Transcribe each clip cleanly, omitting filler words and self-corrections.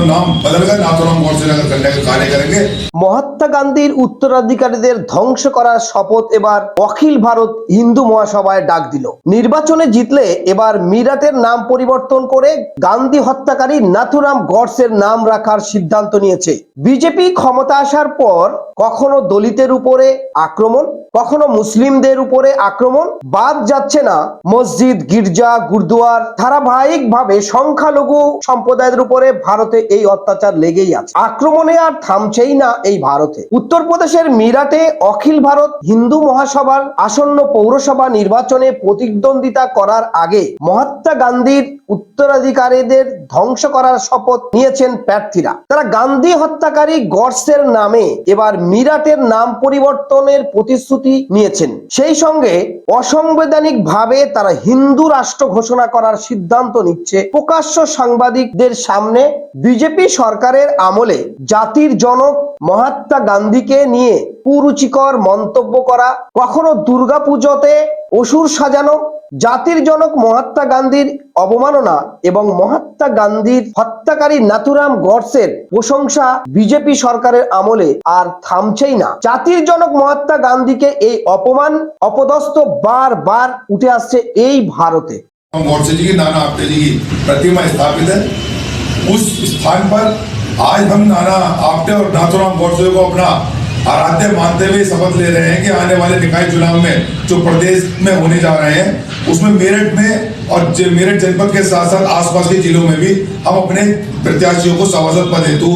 नाम बदलकर नाथुराम गोडसे नगर करने का कार्य करेंगे। মহাত্মা গান্ধীর উত্তরাধিকারীদের ধ্বংস করার শপথ এবার অখিল ভারত হিন্দু মহাসভায় ডাক দিল। নির্বাচনে জিতলে এবার মিরাটের নাম পরিবর্তন করে গান্ধী হত্যাকারী নাথুরাম গডসের নাম রাখার সিদ্ধান্ত নিয়েছে। বিজেপি ক্ষমতা আসার পর কখনো দলিতের উপরে আক্রমণ, কখনো মুসলিমদের উপরে আক্রমণ, বাদ যাচ্ছে না মসজিদ, গির্জা, গুরুদুয়ার। ধারাবাহিকভাবে সংখ্যালঘু সম্প্রদায়ের উপরে ভারতে এই অত্যাচার লেগেই আছে। আক্রমণে আর থামছেই না এই ভারতে। উত্তরপ্রদেশের মিরাটে অখিল ভারত হিন্দু মহাসভার আসন্ন পৌরসভা নির্বাচনে প্রতিদ্বন্দ্বিতা করার আগে মহাত্মা গান্ধীর উত্তরাধিকারীদের ধ্বংস করার শপথ নিয়েছেন প্রার্থীরা। তারা গান্ধী হত্যাকারী গডসের নামে এবার মিরাটের নাম পরিবর্তনের প্রতিশ্রুতি নিয়েছেন। সেই সঙ্গে অসাংবিধানিক ভাবে তারা হিন্দু রাষ্ট্র ঘোষণা করার সিদ্ধান্ত নিচ্ছে। প্রকাশ্য সাংবাদিকদের সামনে বিজেপি সরকারের আমলে জাতির জনক মহাত্মা গান্ধীকে নিয়ে কুরুচিকর মন্তব্য করা, কখনো দুর্গাপুজোতে অসুর সাজানো, জাতির জনক মহাত্মা গান্ধীর অবমাননা এবং মহাত্মা গান্ধীর হত্যাকারী নাথুরাম গডসের প্রশংসা বিজেপি সরকারের আমলে আর থামছেই না। জাতির জনক মহাত্মা গান্ধীকে এই অপমান অপদস্থ বারবার উঠে আসছে এই ভারতে। गोडसे जी की नाना आपटे जी की प्रतिमा स्थापित है। उस स्थान पर आज हम नाना आपटे और नाथुराम गोडसे को अपना आराध्य मानते हुए शपथ ले रहे हैं कि आने वाले निकाय चुनाव में जो प्रदेश में होने जा रहे हैं उसमें मेरठ में और मेरठ जनपद के साथ साथ आसपास के जिलों में भी हम अपने प्रत्याशियों को सभासद पद हेतु,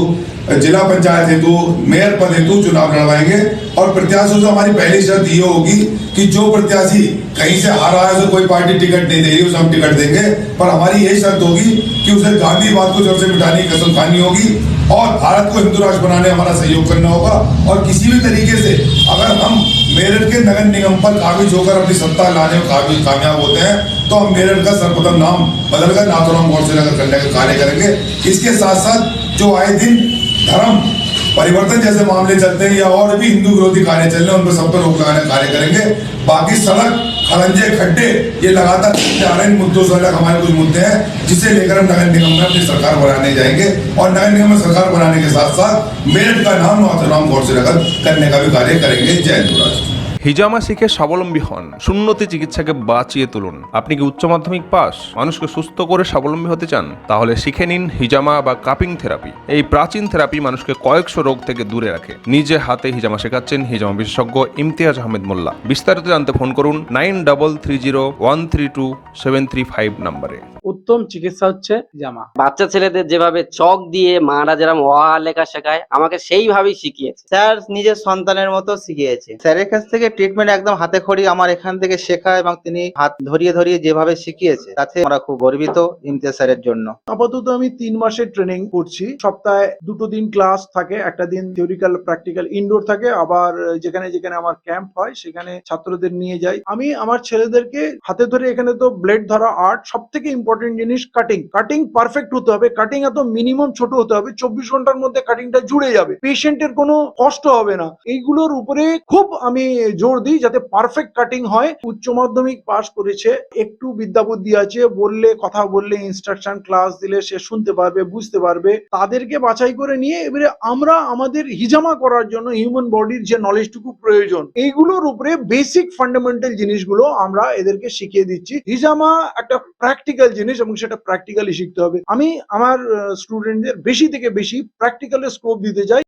जिला पंचायत हेतु, मेयर पद हेतु चुनाव लड़वाएंगे। और प्रत्याशियों से हमारी पहली शर्त ये होगी कि जो प्रत्याशी कहीं से आ रहा है उसे कोई पार्टी टिकट नहीं दे रही उसे हम टिकट देंगे, पर हमारी यही शर्त होगी कि उसे गांधीवाद को जड़ से मिटाने की कसम खानी होगी और भारत को हिंदू राष्ट्र बनाने हमारा सहयोग करना होगा। और किसी भी तरीके से अगर हम मेरठ के नगर निगम पर काबिज होकर अपनी सत्ता लाने में कामयाब होते हैं तो हम मेरठ का सर्वप्रथम नाम बदलकर नाथुराम गोडसे नगर करने का कार्य करेंगे। इसके साथ साथ जो आए दिन धर्म परिवर्तन जैसे मामले चलते हैं या और भी हिंदू विरोधी कार्य चल रहे हैं उन पर सब पर रोक लगाने का कार्य करेंगे। बाकी सड़क, खरंजे, खड्डे ये लगातार आ रहे हैं मुद्दों से अलग हमारे कुछ मुद्दे हैं जिसे लेकर हम नगर निगम में अपनी सरकार बनाने जाएंगे और नगर निगम में सरकार बनाने के साथ साथ मेरठ का नाम नाथुराम गोडसे नगर करने का भी कार्य करेंगे। जय हिंद राष्ट्र। হিজামা শিখে স্বাবলম্বী হন, সুন্নতি চিকিৎসাকে বাঁচিয়ে তুলুন। আপনি কি উচ্চ মাধ্যমিক পাস, মানুষকে সুস্থ করে স্বাবলম্বী হতে চান? তাহলে শিখে নিন হিজামা বা কাপিং থেরাপি। এই প্রাচীন থেরাপি মানুষকে কয়েকশো রোগ থেকে দূরে রাখে। নিজে হাতে হিজামা শেখাচ্ছেন হিজামা বিশেষজ্ঞ ইমতিয়াজ আহমেদ মোল্লা। বিস্তারিত জানতে ফোন করুন 9330133735 নম্বরে। উত্তম চিকিৎসা হচ্ছে হিজামা। বাচ্চা ছেলেদের যেভাবে চক দিয়ে মারা যেরকম অ আ লেখা শেখায় আমাকে সেইভাবেই শিখিয়েছে। স্যার নিজের সন্তানের মতো শিখিয়েছে। স্যারের কাছ থেকে ট্রিটমেন্ট একদম হাতে খড়ি আমার এখান থেকে শেখা এবং তিনি হাত ধরিয়ে ধরিয়ে যেভাবে শিখিয়েছে তাতে আমরা খুব গর্বিত ইমতিয়াজ স্যারের জন্য। আপাতত আমি 3 মাসের ট্রেনিং করছি। সপ্তাহে 2 দিন ক্লাস থাকে, একটা দিন থিওরিক্যাল প্র্যাকটিক্যাল ইনডোর থাকে, আবার যেখানে যেখানে আমার ক্যাম্প হয় সেখানে ছাত্রদের নিয়ে যাই। আমি আমার ছেলেদেরকে হাতে ধরে, এখানে তো ব্লেড ধরা আর্ট, সব থেকে ইম্পর্টেন্ট জিনিস কাটিং পারফেক্ট হতে হবে। কাটিং এত মিনিমাম ছোট হতে হবে, 24 ঘন্টার মধ্যে কাটিংটা জুড়ে যাবে, পেশেন্টের কোনো কষ্ট হবে না। এইগুলোর উপরে খুব আমি জোর দিই যাতে পারফেক্ট কাটিং হয়। উচ্চ মাধ্যমিক পাস করেছে, একটু বিদ্যাবুদ্ধি আছে, বললে কথা বললে ইনস্ট্রাকশন ক্লাস দিলে সে শুনতে পারবে, বুঝতে পারবে। তাদেরকে বাছাই করে নিয়ে এবারে আমরা আমাদের হিজামা করার জন্য হিউম্যান বডির যে নলেজটুকু প্রয়োজন এইগুলোর উপরে বেসিক ফান্ডামেন্টাল জিনিসগুলো আমরা এদেরকে শিখিয়ে দিচ্ছি। হিজামা একটা প্র্যাকটিক্যাল জিনিস এবং সেটা প্র্যাকটিক্যালি শিখতে হবে। আমি আমার স্টুডেন্টদের বেশি থেকে বেশি প্র্যাকটিক্যালের স্কোপ দিতে চাই।